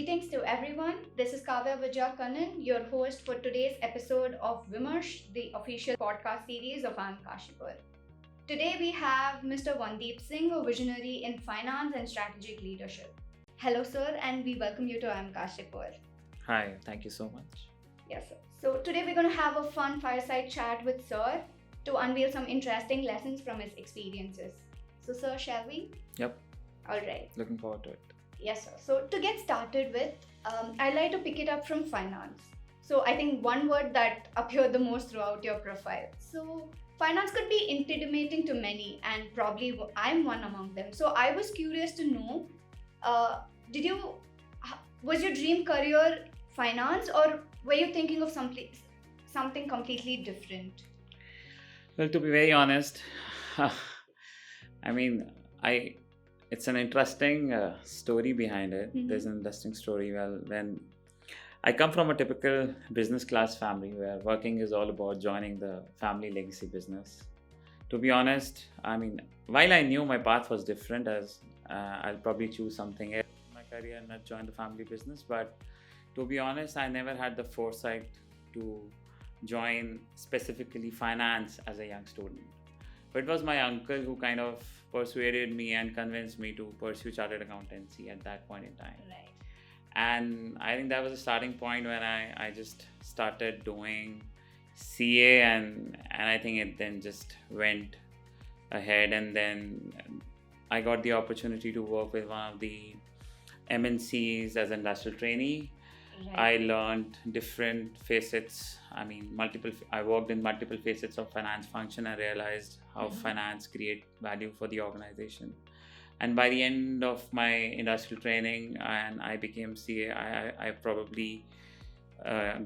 Greetings to everyone. This is Kavya Vijayakanan, your host for today's episode of Vimarsh, the official podcast series of IIM Kashipur. Today we have Mr. Vandeep Singh, a visionary in finance and strategic leadership. Hello, sir, and we welcome you to IIM Kashipur. Hi, thank you so much. Yes, sir. So today we're going to have a fun fireside chat with sir to unveil some interesting lessons from his experiences. So, sir, shall we? Yep. All right. Looking forward to it. Yes, sir. So to get started with, I'd like to pick it up from finance. So I think one word that appeared the most throughout your profile. So finance could be intimidating to many, and probably I'm one among them. So I was curious to know, was your dream career finance, or were you thinking of something completely different? Well, to be very honest, it's an interesting story behind it. Mm-hmm. There's an interesting story. Well, when I come from a typical business class family where working is all about joining the family legacy business. To be honest, while I knew my path was different, as I'll probably choose something else in my career and not join the family business, but to be honest, I never had the foresight to join specifically finance as a young student. But it was my uncle who kind of persuaded me and convinced me to pursue chartered accountancy at that point in time. Right. And I think that was a starting point when I just started doing CA, and I think it then just went ahead, and then I got the opportunity to work with one of the MNCs as an industrial trainee. Right. I learned different facets. I worked in multiple facets of finance function and realized how finance create value for the organization. And by the end of my industrial training and I became CA, I probably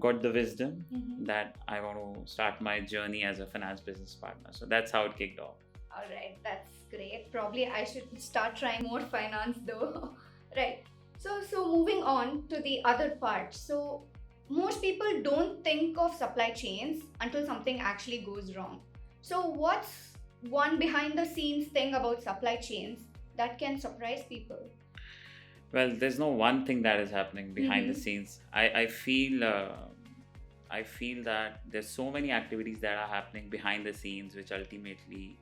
got the wisdom that I want to start my journey as a finance business partner. So that's how it kicked off. All right, that's great. Probably I should start trying more finance though. Right. So moving on to the other part. So most people don't think of supply chains until something actually goes wrong. So what's one behind the scenes thing about supply chains that can surprise people? Well, there's no one thing that is happening behind the scenes. I feel that there's so many activities that are happening behind the scenes which ultimately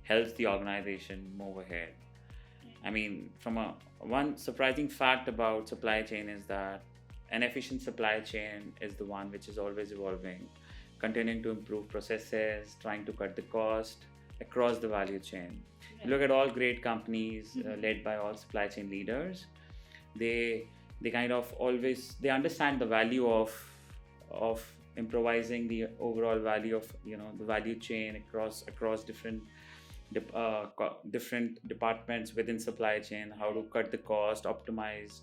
helps the organization move ahead. One surprising fact about supply chain is that an efficient supply chain is the one which is always evolving, continuing to improve processes, trying to cut the cost across the value chain. Right. You look at all great companies led by all supply chain leaders. They kind of always understand the value of improvising the overall value of the value chain across different different departments within supply chain, how to cut the cost, optimize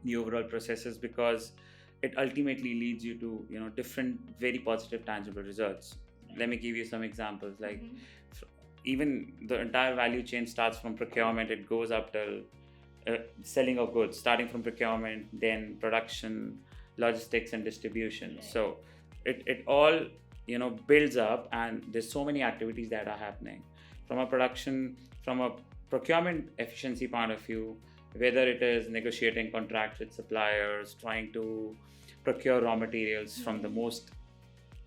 the overall processes, because it ultimately leads you to different very positive tangible results. Let me give you some examples. Like even the entire value chain starts from procurement, it goes up till selling of goods, starting from procurement, then production, logistics and distribution. Right. So it all builds up, and there's so many activities that are happening from a procurement efficiency point of view, whether it is negotiating contracts with suppliers, trying to procure raw materials from the most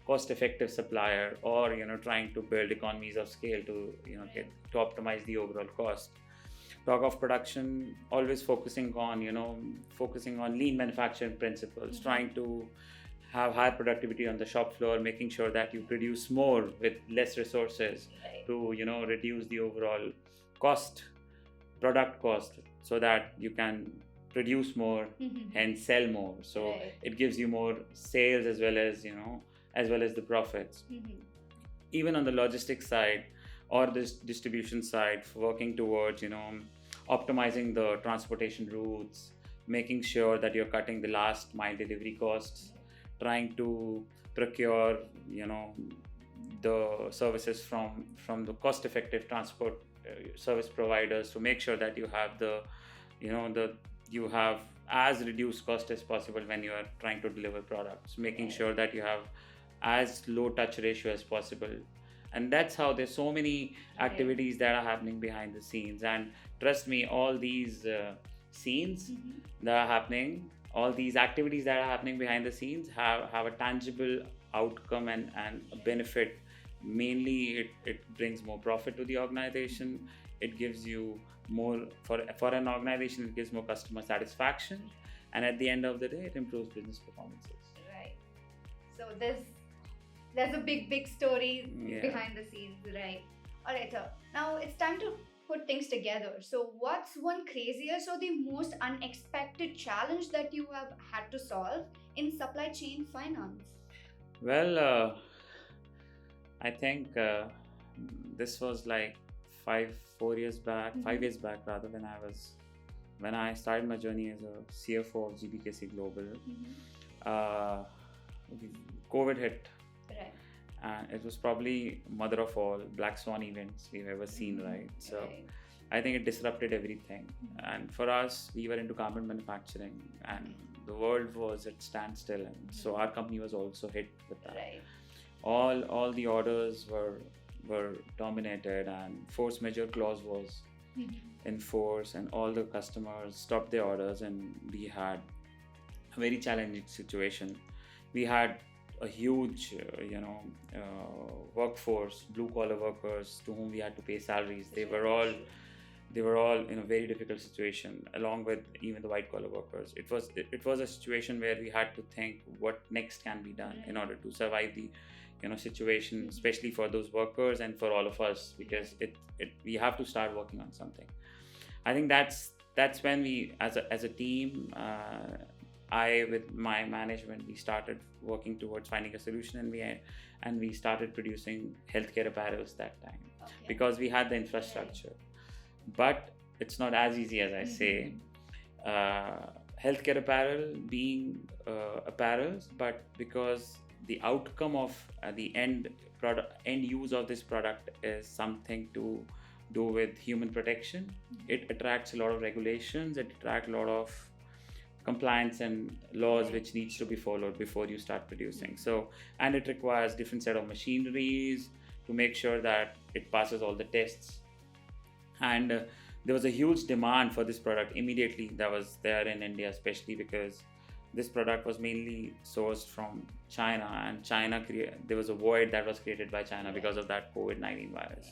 cost-effective supplier, or trying to build economies of scale to to optimize the overall cost. Talk of production, always focusing on lean manufacturing principles, trying to have high productivity on the shop floor, making sure that you produce more with less resources. Right. To reduce the overall product cost, so that you can produce more and sell more. So Right. it gives you more sales as well as the profits. Even on the logistics side or this distribution side, working towards optimizing the transportation routes, making sure that you're cutting the last mile delivery costs, trying to procure the services from the cost effective transport service providers, to make sure that you have you have as reduced cost as possible when you are trying to deliver products, making sure that you have as low touch ratio as possible. And that's how there's so many activities that are happening behind the scenes. And trust me, all these scenes that are happening all these activities that are happening behind the scenes have a tangible outcome and a benefit. Mainly it brings more profit to the organization. It gives you more, for an organization, it gives more customer satisfaction, and at the end of the day it improves business performances. Right. So there's a big story behind the scenes, right? All right, now it's time to put things together. So what's one craziest or the most unexpected challenge that you have had to solve in supply chain finance? Well, I think this was like 4 years back, 5 years back rather, when I started my journey as a CFO of GBKC Global. Uh, COVID hit, Right. and it was probably mother of all black swan events we've ever seen, right? So Right. I think it disrupted everything. And for us, we were into garment manufacturing, and the world was at standstill, and so our company was also hit with that. Right. All the orders were dominated, and force majeure clause was in force, and all the customers stopped their orders, and we had a very challenging situation. We had a huge workforce, blue collar workers to whom we had to pay salaries. They were all in a very difficult situation, along with even the white collar workers. It was a situation where we had to think what next can be done in order to survive the situation, especially for those workers and for all of us, because we have to start working on something. I think that's when we, as a team, I, with my management, we started working towards finding a solution, and we started producing healthcare apparels that time, because we had the infrastructure. But it's not as easy as I say. Healthcare apparel being apparels, but because the outcome of the end use of this product is something to do with human protection, it attracts a lot of regulations, it attracts a lot of compliance and laws which needs to be followed before you start producing. So, and it requires different set of machineries to make sure that it passes all the tests. And there was a huge demand for this product immediately that was there in India, especially because this product was mainly sourced from China, and there was a void that was created by China because of that COVID-19 virus.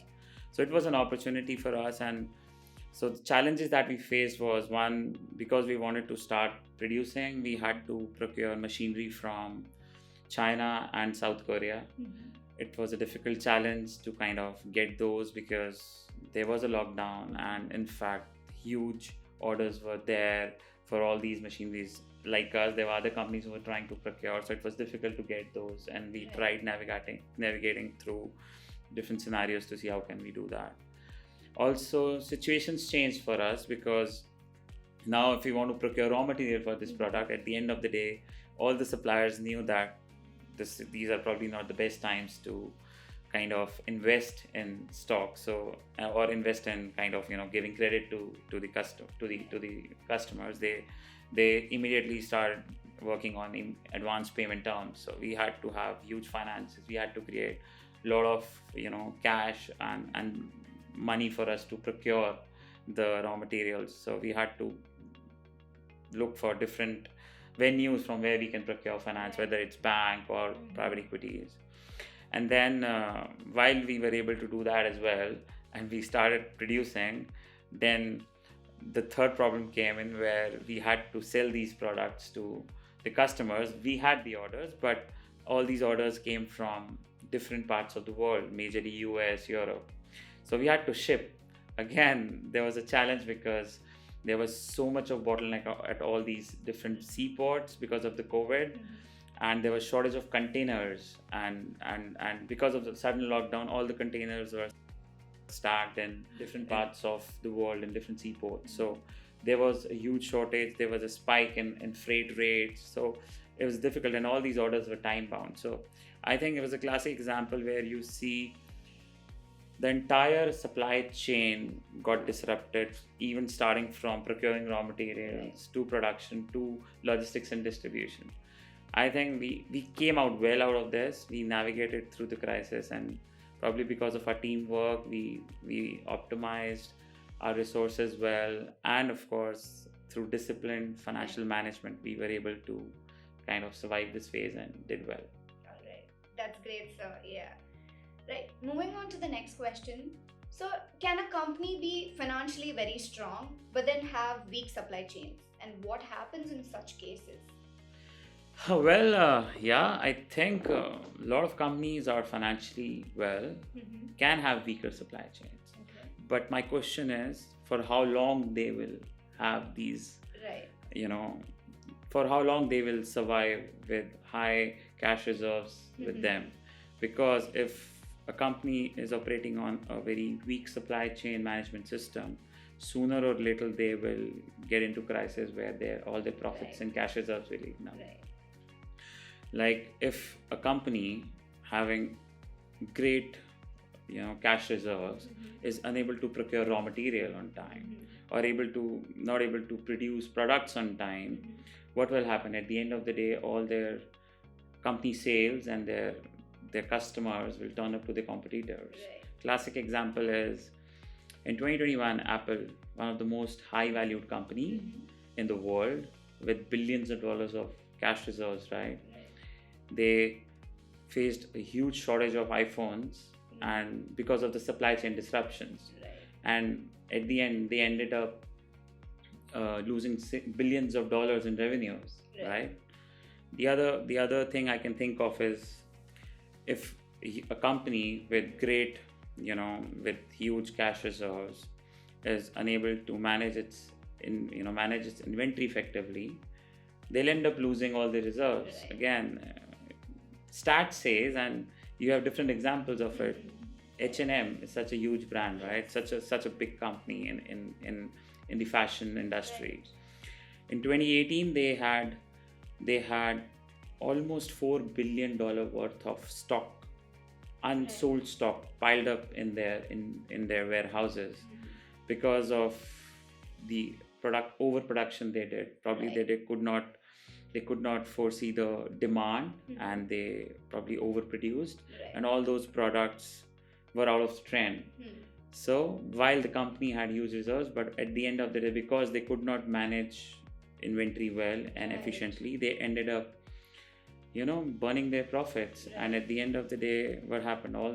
So it was an opportunity for us. And so the challenges that we faced was, one, because we wanted to start producing, we had to procure machinery from China and South Korea. It was a difficult challenge to kind of get those, because there was a lockdown, and in fact huge orders were there for all these machineries. Like us, there were other companies who were trying to procure, so it was difficult to get those, and we tried navigating through different scenarios to see how can we do that. Also, situations changed for us, because now if we want to procure raw material for this product, at the end of the day, all the suppliers knew that these are probably not the best times to kind of invest in stock, so or invest in kind of giving credit to the customers. They immediately started working on advanced payment terms. So we had to have huge finances. We had to create a lot of cash and money for us to procure the raw materials. So we had to look for different venues from where we can procure finance, whether it's bank or private equities. And then while we were able to do that as well, and we started producing, then the third problem came in, where we had to sell these products to the customers. We had the orders, but all these orders came from different parts of the world, majorly US, Europe. So we had to ship. Again, there was a challenge, because there was so much of bottleneck at all these different seaports because of the COVID. And there was shortage of containers, and because of the sudden lockdown, all the containers were stacked in different parts of the world in different seaports. So there was a huge shortage. There was a spike in freight rates. So it was difficult, and all these orders were time bound. So I think it was a classic example where you see the entire supply chain got disrupted, even starting from procuring raw materials to production to logistics and distribution. I think we came out well out of this. We navigated through the crisis, and probably because of our teamwork, we optimized our resources well. And of course, through disciplined financial management, we were able to kind of survive this phase and did well. All right. That's great, sir. Yeah. Right. Moving on to the next question. So, can a company be financially very strong but then have weak supply chains? And what happens in such cases? Well, yeah, I think a lot of companies are financially well, can have weaker supply chains. Okay. But my question is for how long they will have these, Right. you know, for how long they will survive with high cash reserves with them. Because if a company is operating on a very weak supply chain management system, sooner or later they will get into crisis where all their profits Right. and cash reserves will eat now. Right. Like if a company having great cash reserves is unable to procure raw material on time, or not able to produce products on time, what will happen at the end of the day? All their company sales and their customers will turn up to the competitors. Right. Classic example is in 2021, Apple, one of the most high valued company in the world with billions of dollars of cash reserves, right? They faced a huge shortage of iPhones and because of the supply chain disruptions. Right. And at the end, they ended up losing billions of dollars in revenues, right? The other thing I can think of is if a company with with huge cash reserves is unable to manage its inventory effectively, they'll end up losing all the reserves. Right. Again, stats says, and you have different examples of it. H&M is such a huge brand, right? Such a big company in the fashion industry. Right. In 2018, they had almost $4 billion worth of stock, unsold stock, piled up in their warehouses because of the overproduction they did. Probably they could not foresee the demand, and they probably overproduced, and all those products were out of trend. So while the company had huge reserves, but at the end of the day, because they could not manage inventory well and efficiently, they ended up burning their profits. And at the end of the day, what happened? All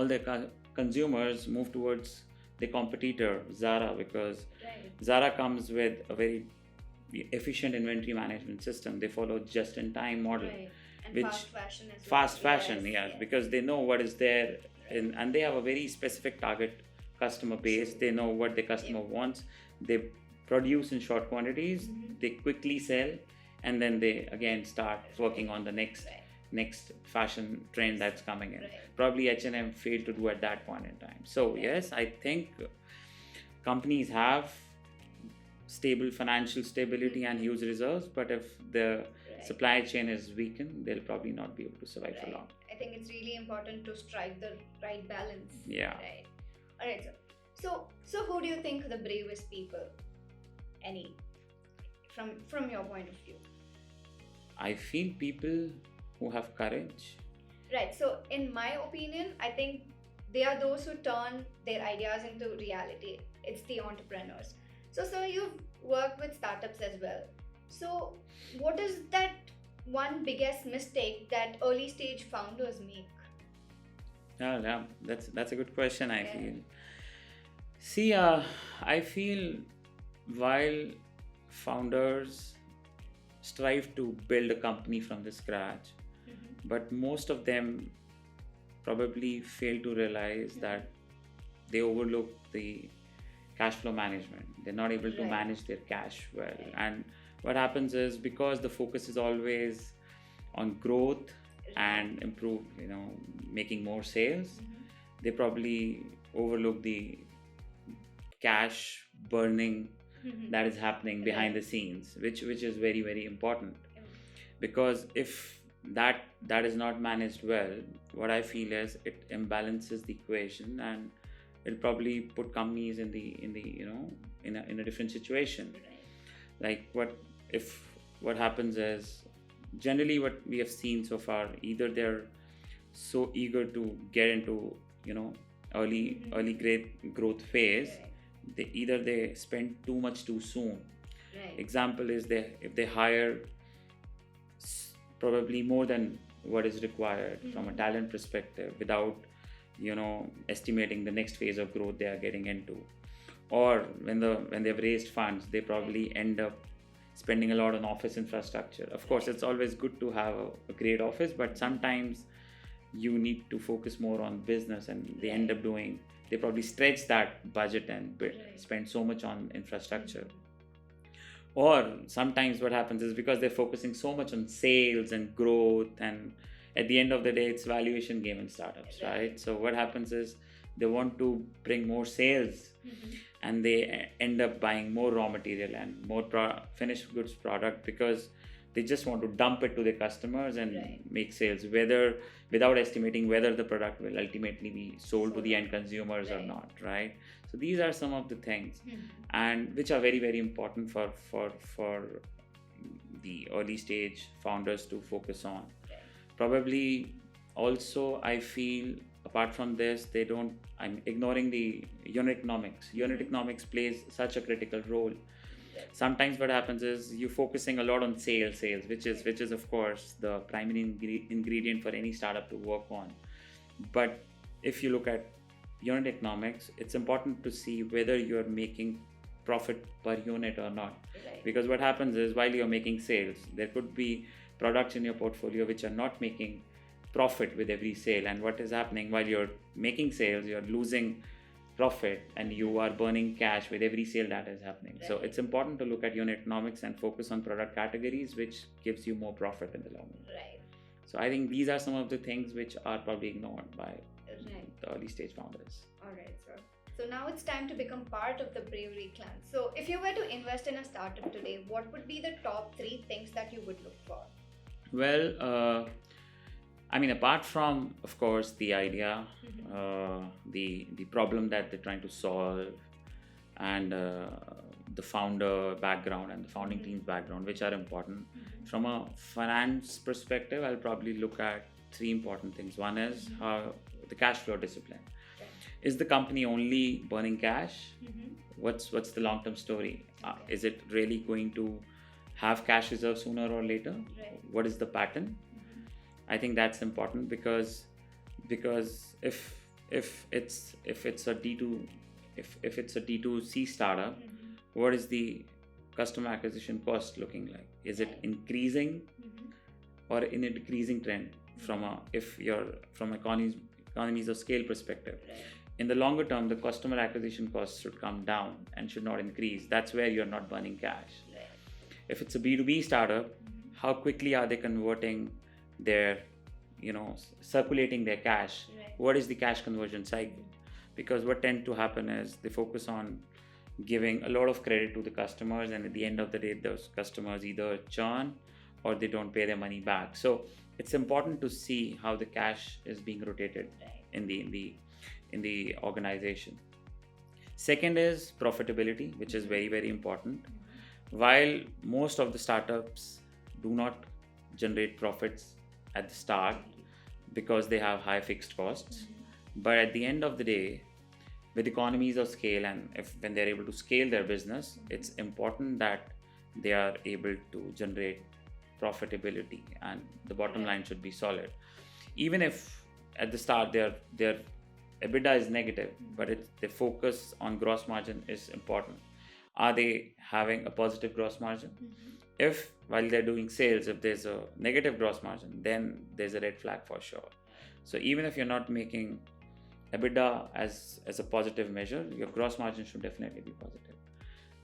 the consumers moved towards the competitor Zara, because Zara comes with a very efficient inventory management system. They follow just-in-time model, And which fast fashion as well. fast fashion, yes, because they know what is there, and they have a very specific target customer base. They know what the customer wants. They produce in short quantities. They quickly sell, and then they again start working on the next fashion trend that's coming in. Probably H&M failed to do at that point in time. So yes, I think companies have stable financial stability and huge reserves, but if the supply chain is weakened, they'll probably not be able to survive for long. I think it's really important to strike the right balance. Yeah. Right. All right, so who do you think are the bravest people? Any from your point of view? I feel people who have courage. Right. So in my opinion, I think they are those who turn their ideas into reality. It's the entrepreneurs. So you've worked with startups as well. So what is that one biggest mistake that early stage founders make? Yeah, that's a good question. I feel. See, I feel while founders strive to build a company from the scratch, but most of them probably fail to realize that they overlook the cash flow management. They're not able to manage their cash well. And what happens is, because the focus is always on growth and making more sales, they probably overlook the cash burning that is happening behind the scenes, which is very, very important. Because if that is not managed well, what I feel is it imbalances the equation, and it'll probably put companies in a different situation. Like what happens is, generally what we have seen so far, either they're so eager to get into early great growth phase, they spend too much too soon. Right. Example is if they hire probably more than what is required from a talent perspective without estimating the next phase of growth they are getting into, or when they've raised funds, they probably end up spending a lot on office infrastructure. Of course, it's always good to have a great office, but sometimes you need to focus more on business, and they probably stretch that budget and spend so much on infrastructure. Or sometimes what happens is because they're focusing so much on sales and growth, and at the end of the day it's valuation game in startups, right? So what happens is they want to bring more sales, and they end up buying more raw material and more finished goods product, because they just want to dump it to their customers and make sales, without estimating whether the product will ultimately be sold to the end consumers or not, right? So these are some of the things, and which are very, very important for the early stage founders to focus on. Probably also, I feel, apart from this, I'm ignoring the unit economics. Unit economics plays such a critical role. Sometimes what happens is you're focusing a lot on sales, which is of course the primary ingredient for any startup to work on. But if you look at unit economics, it's important to see whether you're making profit per unit or not. Because what happens is, while you're making sales, there could be products in your portfolio which are not making profit with every sale, and what is happening, while you're making sales, you're losing profit and you are burning cash with every sale that is happening. So it's important to look at unit economics and focus on product categories which gives you more profit in the long run. So I think these are some of the things which are probably ignored by the early stage founders. All right, sir. So now it's time to become part of the Bravery clan. So if you were to invest in a startup today, what would be the top 3 things that you would look for? Well, apart from, of course, the idea, the problem that they're trying to solve, and the founder background and the founding team's background, which are important. From a finance perspective, I'll probably look at 3 important things. One is the cash flow discipline. Is the company only burning cash? What's the long-term story? Is it really going to have cash reserves sooner or later? What is the pattern? I think that's important, because if it's a D2C startup, what is the customer acquisition cost looking like? Is it increasing or in a decreasing trend from economies of scale perspective? In the longer term, the customer acquisition costs should come down and should not increase. That's where you're not burning cash. If it's a B2B startup, how quickly are they converting their, circulating their cash? What is the cash conversion cycle? Because what tends to happen is they focus on giving a lot of credit to the customers, and at the end of the day, those customers either churn or they don't pay their money back. So it's important to see how the cash is being rotated in the organization. Second is profitability, which is very, very important. While most of the startups do not generate profits at the start because they have high fixed costs, but at the end of the day, with economies of scale, and when they're able to scale their business, it's important that they are able to generate profitability, and the bottom line should be solid. Even if at the start their EBITDA is negative, but the focus on gross margin is important. Are they having a positive gross margin? If while they're doing sales, if there's a negative gross margin, then there's a red flag for sure. So even if you're not making EBITDA as a positive measure, your gross margin should definitely be positive.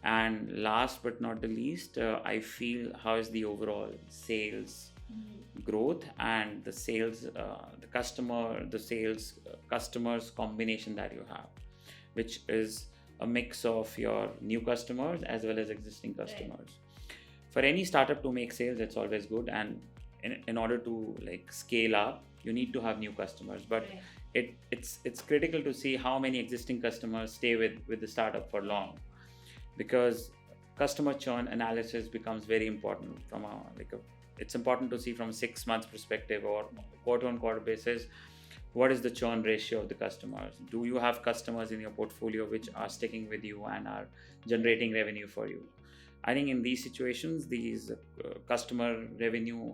And last but not the least, I feel, how is the overall sales growth and the sales, customers combination that you have, which is a mix of your new customers as well as existing customers. For any startup to make sales, it's always good, and in order to scale up, you need to have new customers, but it's critical to see how many existing customers stay with the startup for long, because customer churn analysis becomes very important. It's important to see from 6 months perspective or quarter on quarter basis what is the churn ratio of the customers? Do you have customers in your portfolio which are sticking with you and are generating revenue for you? I think in these situations, these customer revenue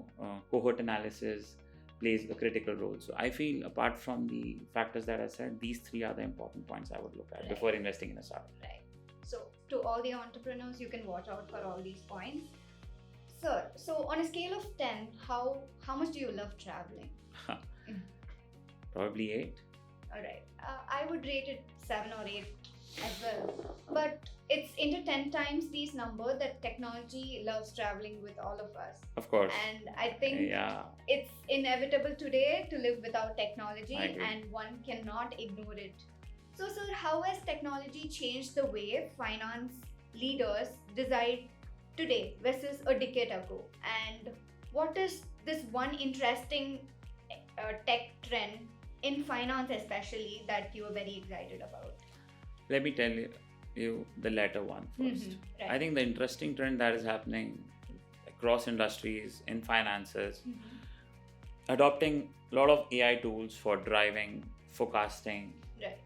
cohort analysis plays a critical role. So I feel apart from the factors that I said, these three are the important points I would look at before investing in a startup. Right. So to all the entrepreneurs, you can watch out for all these points. Sir, so on a scale of 10, how much do you love traveling? Probably 8. All right. I would rate it 7 or 8 as well. But it's into 10 times these numbers that technology loves traveling with all of us. Of course. And I think it's inevitable today to live without technology, and one cannot ignore it. So, sir, how has technology changed the way finance leaders decide today versus a decade ago? And what is this one interesting tech trend in finance especially that you are very excited about? Let me tell you the latter one first. Right. I think the interesting trend that is happening across industries in finances, adopting a lot of AI tools for driving, forecasting. Right.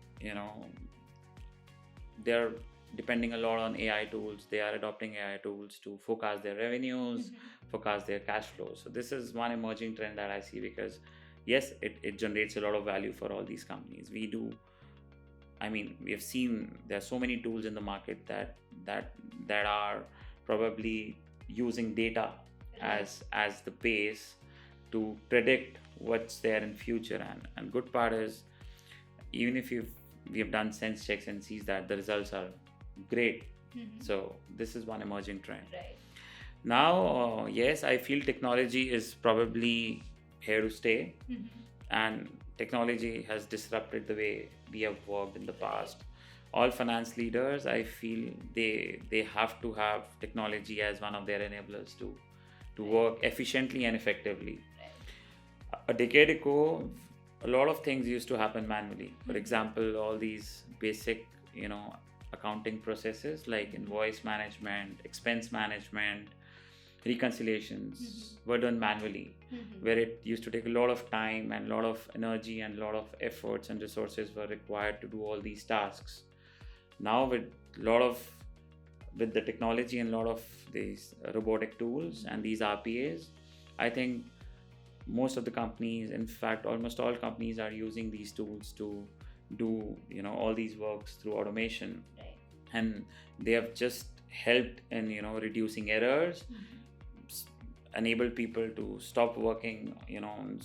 They're depending a lot on AI tools. They are adopting AI tools to forecast their revenues, forecast their cash flows. So this is one emerging trend that I see, because yes, it generates a lot of value for all these companies. We have seen there are so many tools in the market that are probably using data as the base to predict what's there in future. And good part is, even if we have done sense checks and sees that the results are great. So this is one emerging trend. Right. Now, yes, I feel technology is probably here to stay, and technology has disrupted the way we have worked in the past. All finance leaders, I feel they have to have technology as one of their enablers to work efficiently and effectively. A decade ago, a lot of things used to happen manually. For example, all these basic, accounting processes like invoice management, expense management, reconciliations were done manually, where it used to take a lot of time and a lot of energy and a lot of efforts and resources were required to do all these tasks. Now with the technology and a lot of these robotic tools and these RPAs, I think most of the companies, in fact almost all companies, are using these tools to do all these works through automation. Right. And they have just helped in reducing errors, enable people to stop working on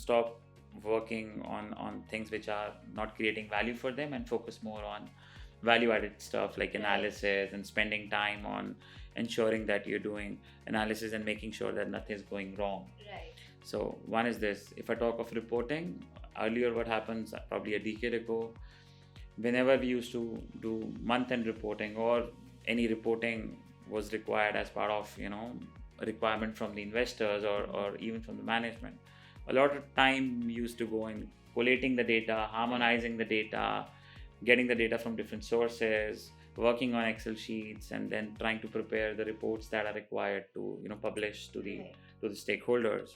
things which are not creating value for them, and focus more on value added stuff like analysis and spending time on ensuring that you're doing analysis and making sure that nothing is going wrong. Right. So one is this. If I talk of reporting, earlier what happens, probably a decade ago, whenever we used to do month-end reporting or any reporting was required as part of a requirement from the investors or even from the management, a lot of time used to go in collating the data, harmonizing the data, getting the data from different sources, working on Excel sheets, and then trying to prepare the reports that are required to publish to the stakeholders.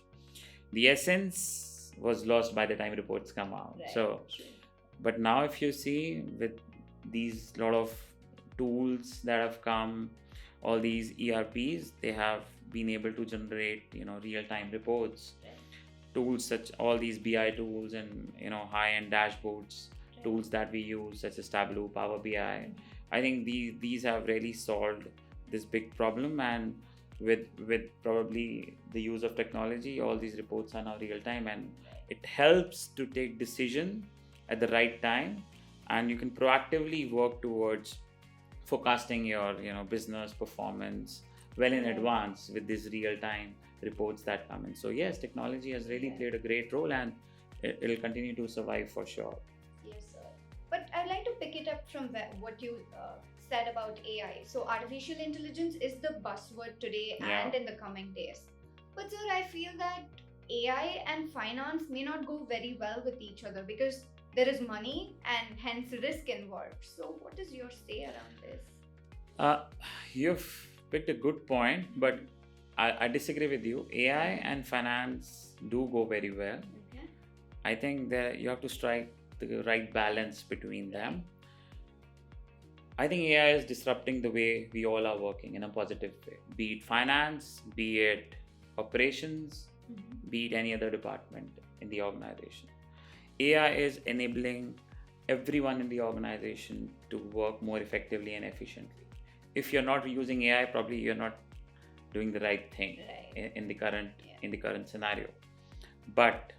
The essence was lost by the time reports come out. So but now if you see, with these lot of tools that have come, all these ERPs, they have been able to generate real-time reports. Tools such all these BI tools and high-end dashboards, tools that we use such as Tableau, Power BI. I think these have really solved this big problem, and with probably the use of technology, all these reports are now real-time, and it helps to take decision at the right time, and you can proactively work towards forecasting your business performance well in advance with these real-time reports that come in. So yes, technology has really played a great role, and it'll continue to survive for sure. Yes, sir. But I'd like to pick it up from what you said about AI. So artificial intelligence is the buzzword today and in the coming days. But sir, I feel that AI and finance may not go very well with each other, because there is money and hence risk involved. So what is your say around this? You've picked a good point, but I disagree with you. AI and finance do go very well. I think that you have to strike the right balance between them. I think AI is disrupting the way we all are working in a positive way, be it finance, be it operations, be it any other department in the organization. AI is enabling everyone in the organization to work more effectively and efficiently. If you're not using AI, probably you're not doing the right thing in the current scenario. But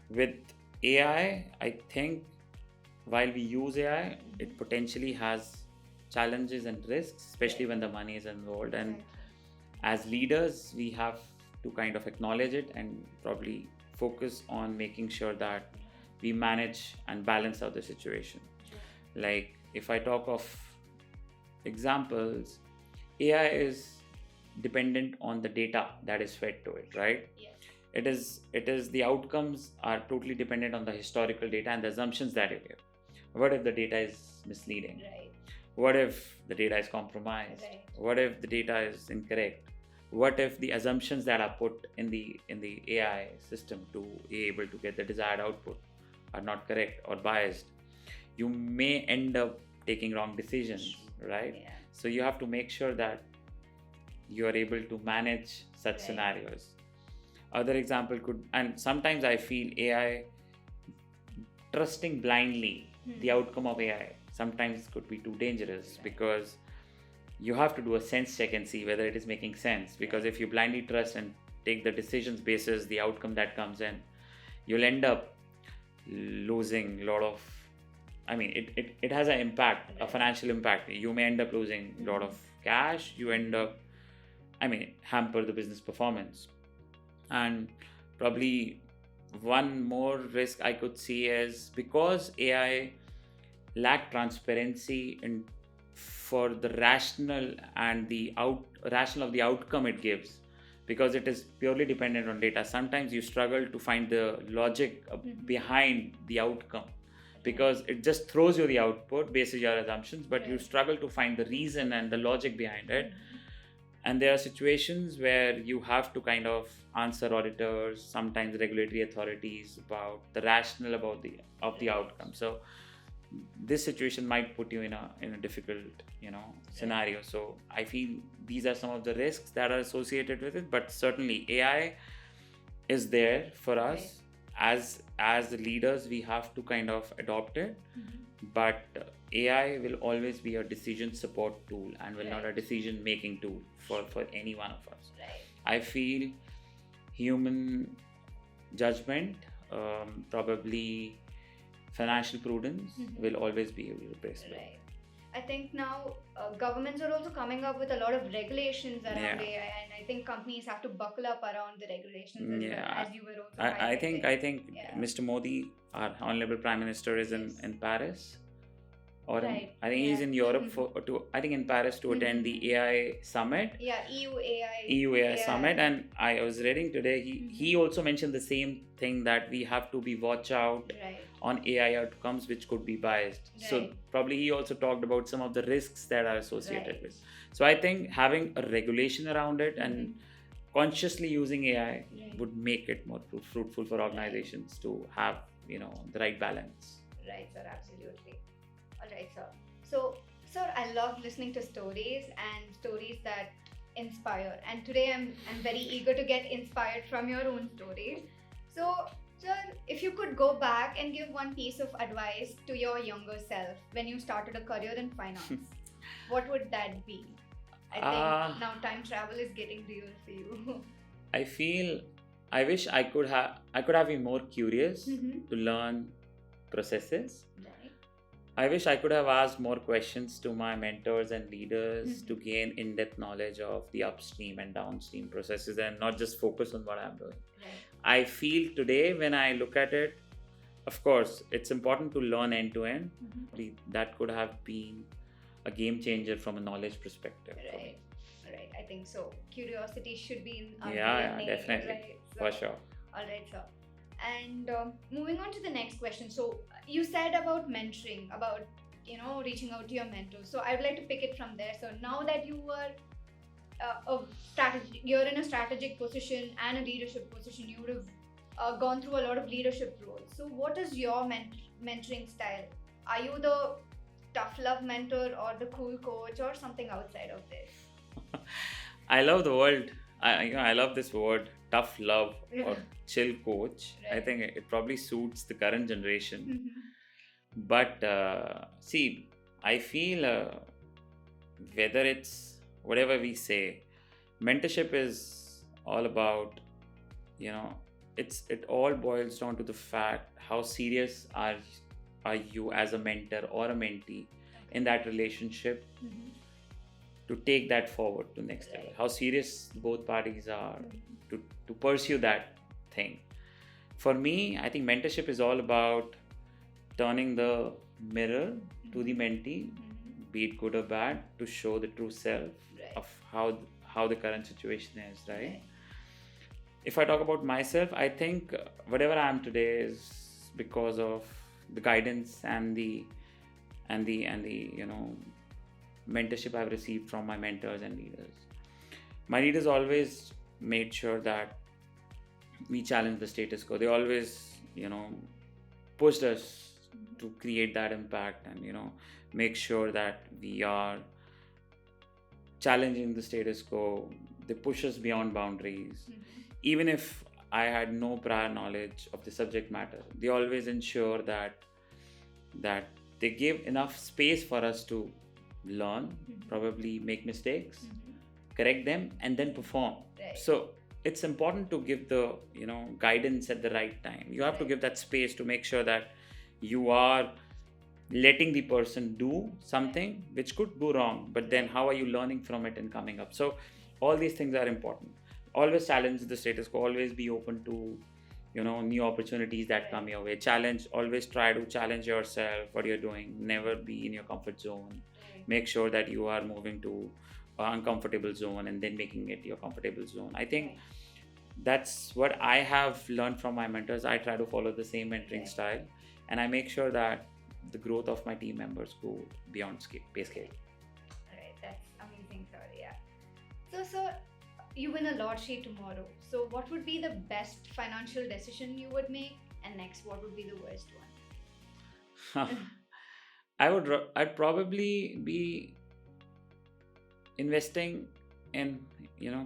with AI, I think while we use AI, it potentially has challenges and risks, especially when the money is involved. And as leaders, we have to kind of acknowledge it and probably focus on making sure that we manage and balance out the situation. Like if I talk of examples, AI is dependent on the data that is fed to it, right? It is the outcomes are totally dependent on the historical data and the assumptions that you give. What if the data is misleading? What if the data is compromised? What if the data is incorrect? What if the assumptions that are put in the AI system to be able to get the desired output are not correct or biased? You may end up taking wrong decisions, right? So you have to make sure that you are able to manage such scenarios. Other example could, and sometimes I feel AI trusting blindly the outcome of AI sometimes could be too dangerous, because you have to do a sense check and see whether it is making sense. Because if you blindly trust and take the decisions basis the outcome that comes in, you'll end up losing a lot of, I mean, it has an impact, a financial impact. You may end up losing a lot of cash. You end up, hamper the business performance. And probably one more risk I could see is because AI lack transparency in for the rational and the rational of the outcome it gives, because it is purely dependent on data. Sometimes you struggle to find the logic behind the outcome, because it just throws you the output based on your assumptions, but you struggle to find the reason and the logic behind it. And there are situations where you have to kind of answer auditors, sometimes regulatory authorities, about the rationale about the outcome. So this situation might put you in a difficult scenario. So I feel these are some of the risks that are associated with it. But certainly AI is there for us. As the leaders, we have to kind of adopt it. But AI will always be a decision support tool and will not a decision making tool for any one of us. I feel human judgment, probably financial prudence will always be irreplaceable. I think now governments are also coming up with a lot of regulations around AI, and I think companies have to buckle up around the regulations as well, as you were also highlighting. I think Mr. Modi, our Honorable Prime Minister, is in Paris. Or I think he's in Europe in Paris to attend the AI summit. EU AI summit. And I was reading today, he also mentioned the same thing, that we have to be watch out on AI outcomes which could be biased. So probably he also talked about some of the risks that are associated with. So I think having a regulation around it and consciously using AI would make it more fruitful for organizations to have the right balance. Right, sir, absolutely. Alright, sir. So, sir, I love listening to stories and stories that inspire. And today I'm very eager to get inspired from your own stories. So, sir, if you could go back and give one piece of advice to your younger self when you started a career in finance, what would that be? I think now time travel is getting real for you. I wish I could have been more curious to learn processes. I wish I could have asked more questions to my mentors and leaders to gain in-depth knowledge of the upstream and downstream processes, and not just focus on what I'm doing. I feel today when I look at it, of course, it's important to learn end to end. That could have been a game changer from a knowledge perspective. Right. I think so. Curiosity should be in our DNA. Yeah, definitely. For sure. All right, sir. And moving on to the next question. So you said about mentoring, about reaching out to your mentors. So I would like to pick it from there. So now that you were you're in a strategic position and a leadership position, you would have gone through a lot of leadership roles. So, what is your mentoring style? Are you the tough love mentor or the cool coach or something outside of this? I love the word. I love this word, tough love or chill coach. I Right. think it probably suits the current generation. Mhm. But see, I feel whether it's whatever we say, mentorship is all about, you know, it all boils down to the fact how serious are you as a mentor or a mentee in that relationship Mhm. to take that forward to next level. Right. How serious both parties are Mhm. to pursue that thing. For me, I think mentorship is all about turning the mirror to the mentee, Mhm. be it good or bad, to show the true self Right. of how the current situation is, right? Right. If I talk about myself, I think whatever I am today is because of the guidance and the mentorship I've received from my mentors and leaders. My leaders always made sure that we challenge the status quo. They always, pushed us to create that impact and, make sure that we are challenging the status quo. They push us beyond boundaries. Even if I had no prior knowledge of the subject matter, they always ensure that they give enough space for us to learn, probably make mistakes, correct them, and then perform. Right. So it's important to give the guidance at the right time. You have to give that space to make sure that you are letting the person do something which could go wrong, but then how are you learning from it and coming up? So all these things are important. Always challenge the status quo, always be open to new opportunities that come your way. Always try to challenge yourself, what you're doing. Never be in your comfort zone. Make sure that you are moving to an uncomfortable zone and then making it your comfortable zone. I think that's what I have learned from my mentors. I try to follow the same mentoring style, and I make sure that the growth of my team members go beyond pay scale. Alright, that's amazing, sir. Yeah. So, sir, you win a lottery tomorrow. So, what would be the best financial decision you would make? And next, what would be the worst one? I'd probably be investing in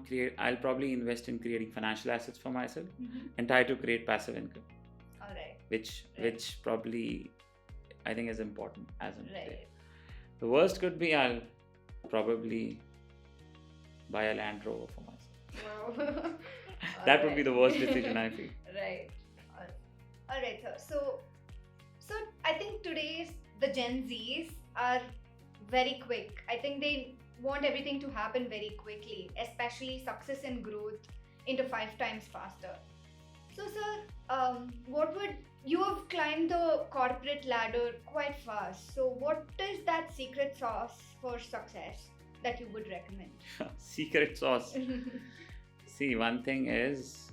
create. I'll probably invest in creating financial assets for myself and try to create passive income. All right. Which probably I think is important as in today. Right. The worst could be I'll probably buy a Land Rover for myself. Wow. That would be the worst decision, I feel. Right. All right, sir. So I think today's the Gen Zs are very quick. I think they want everything to happen very quickly, especially success and growth into 5 times faster. So, sir, what would you have climbed the corporate ladder quite fast? So, what is that secret sauce for success that you would recommend? Secret sauce. See, one thing is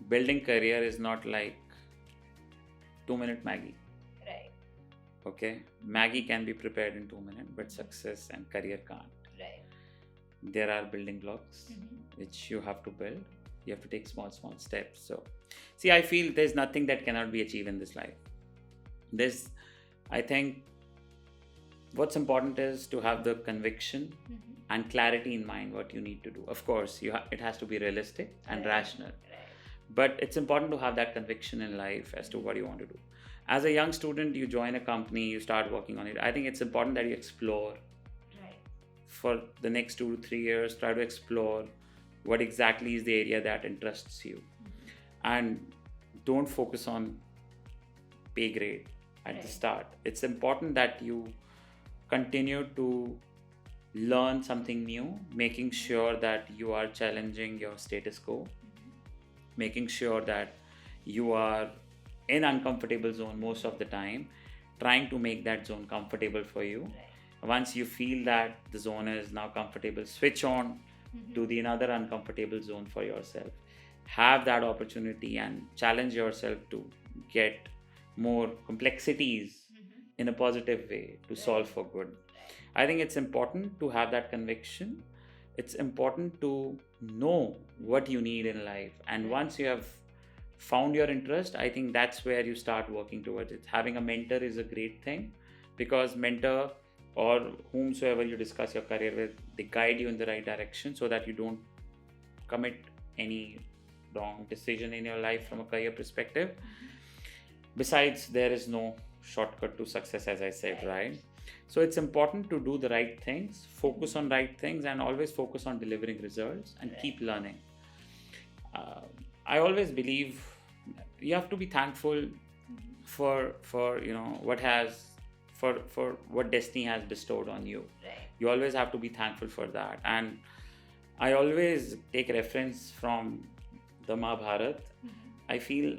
building career is not like 2-minute Maggie. Right. Okay, Maggie can be prepared in 2 minutes, but success and career can't. Right. There are building blocks which you have to build. You have to take small steps. So, see, I feel there's nothing that cannot be achieved in this life. I think what's important is to have the conviction and clarity in mind what you need to do. Of course, it has to be realistic and rational. But it's important to have that conviction in life as to what you want to do. As a young student, you join a company, you start working on it. I think it's important that you explore. For the next 2 to 3 years, try to explore what exactly is the area that interests you. And don't focus on pay grade at the start. It's important that you continue to learn something new, making sure that you are challenging your status quo, making sure that you are in uncomfortable zone most of the time, trying to make that zone comfortable for you. Once you feel that the zone is now comfortable, switch on to the another uncomfortable zone for yourself. Have that opportunity and challenge yourself to get more complexities in a positive way to solve for good. I think it's important to have that conviction. It's important to know what you need in life, and once you have found your interest, I think that's where you start working towards it. Having a mentor is a great thing, because mentor or whomsoever you discuss your career with, they guide you in the right direction so that you don't commit any wrong decision in your life from a career perspective. Besides, there is no shortcut to success, as I said, right? So it's important to do the right things, focus on right things, and always focus on delivering results and keep learning. I always believe you have to be thankful for what destiny has bestowed on you. You always have to be thankful for that. And I always take reference from the Mahabharata. I feel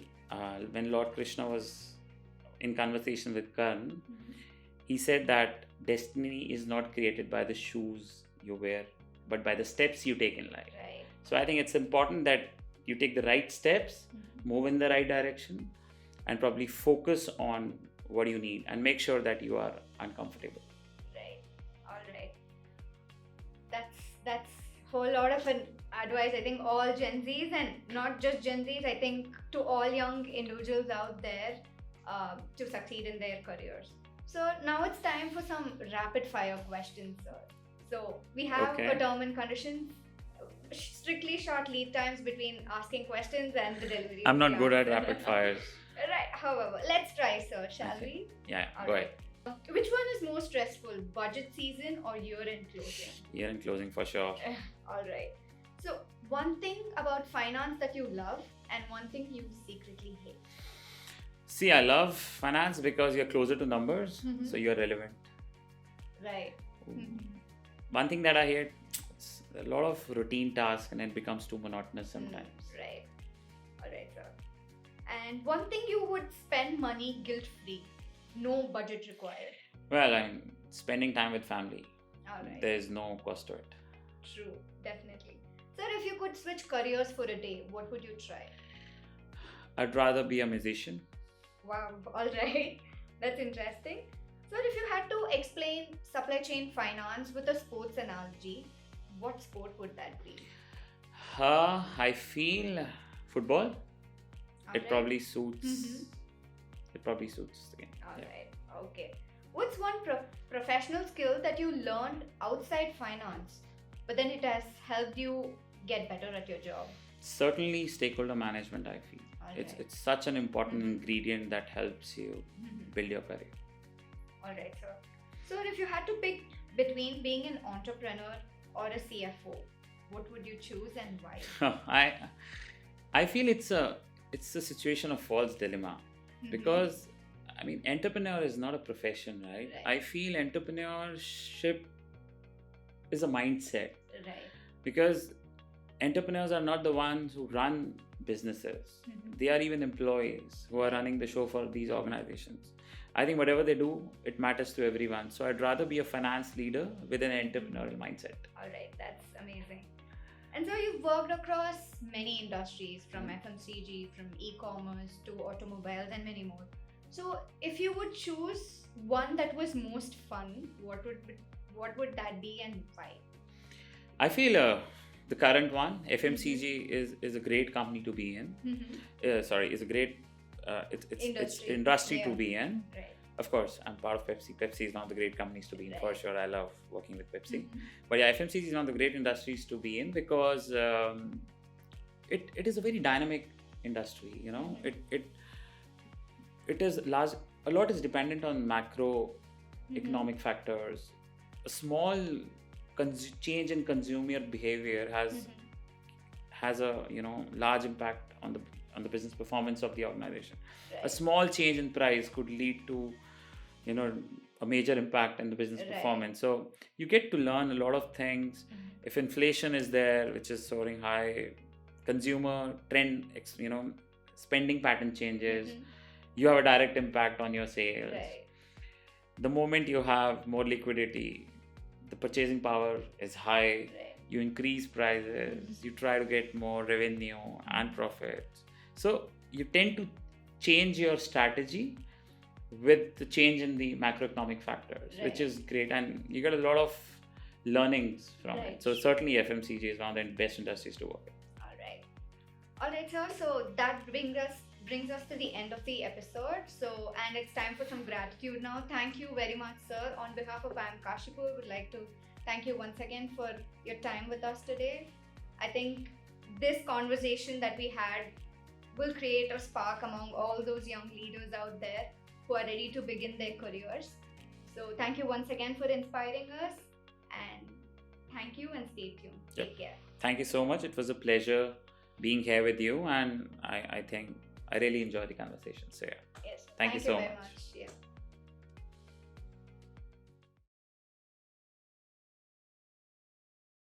when Lord Krishna was in conversation with Karn, he said that destiny is not created by the shoes you wear, but by the steps you take in life. So I think it's important that you take the right steps, move in the right direction, and probably focus on what you need and make sure that you are uncomfortable. Right. All right. That's whole lot of an advice. I think all Gen Zs, and not just Gen Zs, I think to all young individuals out there to succeed in their careers. So now it's time for some rapid fire questions, sir. So we have a term and conditions, strictly short lead times between asking questions and the delivery. I'm not good at rapid fires. Right. However, let's try, sir. Shall we? Yeah. All go right. ahead. Which one is more stressful, budget season or year-end closing? Year-end closing for sure. All right. So one thing about finance that you love and one thing you secretly hate. See, I love finance because you're closer to numbers, so you're relevant. Right. One thing that I hate, it's a lot of routine tasks and it becomes too monotonous sometimes. Right. All right, sir. And one thing you would spend money guilt-free, no budget required. Well, I'm spending time with family. All right. There's no cost to it. True, definitely. Sir, if you could switch careers for a day, what would you try? I'd rather be a musician. Wow, all right. That's interesting. Sir, if you had to explain supply chain finance with a sports analogy, what sport would that be? I feel football. Alright. Probably suits. It probably suits the game. Alright, okay. What's one professional skill that you learned outside finance, but then it has helped you get better at your job? Certainly stakeholder management, I feel. It's such an important ingredient that helps you build your career. Alright, sir. So if you had to pick between being an entrepreneur or a CFO, what would you choose and why? I feel it's a situation of false dilemma, because I mean, entrepreneur is not a profession, right? I feel entrepreneurship is a mindset. Right. Because entrepreneurs are not the ones who run businesses. They are even employees who are running the show for these organizations. I think whatever they do, it matters to everyone. So I'd rather be a finance leader with an entrepreneurial mindset. All right, that's amazing. And so you've worked across many industries, from FMCG, from e-commerce to automobiles and many more. So if you would choose one that was most fun, what would that be and why? I feel the current one, FMCG, is a great company to be in. Is a great it's industry to be in. Right. Of course, I'm part of Pepsi. Pepsi is one of the great companies to be in, for sure. I love working with Pepsi. But yeah, FMCG is one of the great industries to be in because it is a very dynamic industry. You know, it is large. A lot is dependent on macro economic factors. A small change in consumer behavior has a large impact on the business performance of the organization. A small change in price could lead to a major impact in the business performance. So you get to learn a lot of things. If inflation is there, which is soaring high, consumer trend, spending pattern changes, you have a direct impact on your sales. The moment you have more liquidity, the purchasing power is high, you increase prices, you try to get more revenue and profits. So you tend to change your strategy with the change in the macroeconomic factors, which is great. And you get a lot of learnings from Right. it. So certainly FMCG is one of the best industries to work in. All right, sir. So that brings us to the end of the episode. So, and it's time for some gratitude now. Thank you very much, sir. On behalf of IIM Kashipur, would like to thank you once again for your time with us today. I think this conversation that we had will create a spark among all those young leaders out there who are ready to begin their careers. So, thank you once again for inspiring us, and thank you and stay tuned. Take care. Thank you so much. It was a pleasure being here with you, and I think I really enjoyed the conversation. So yeah. Yes. Thank you so very much. much. Yeah.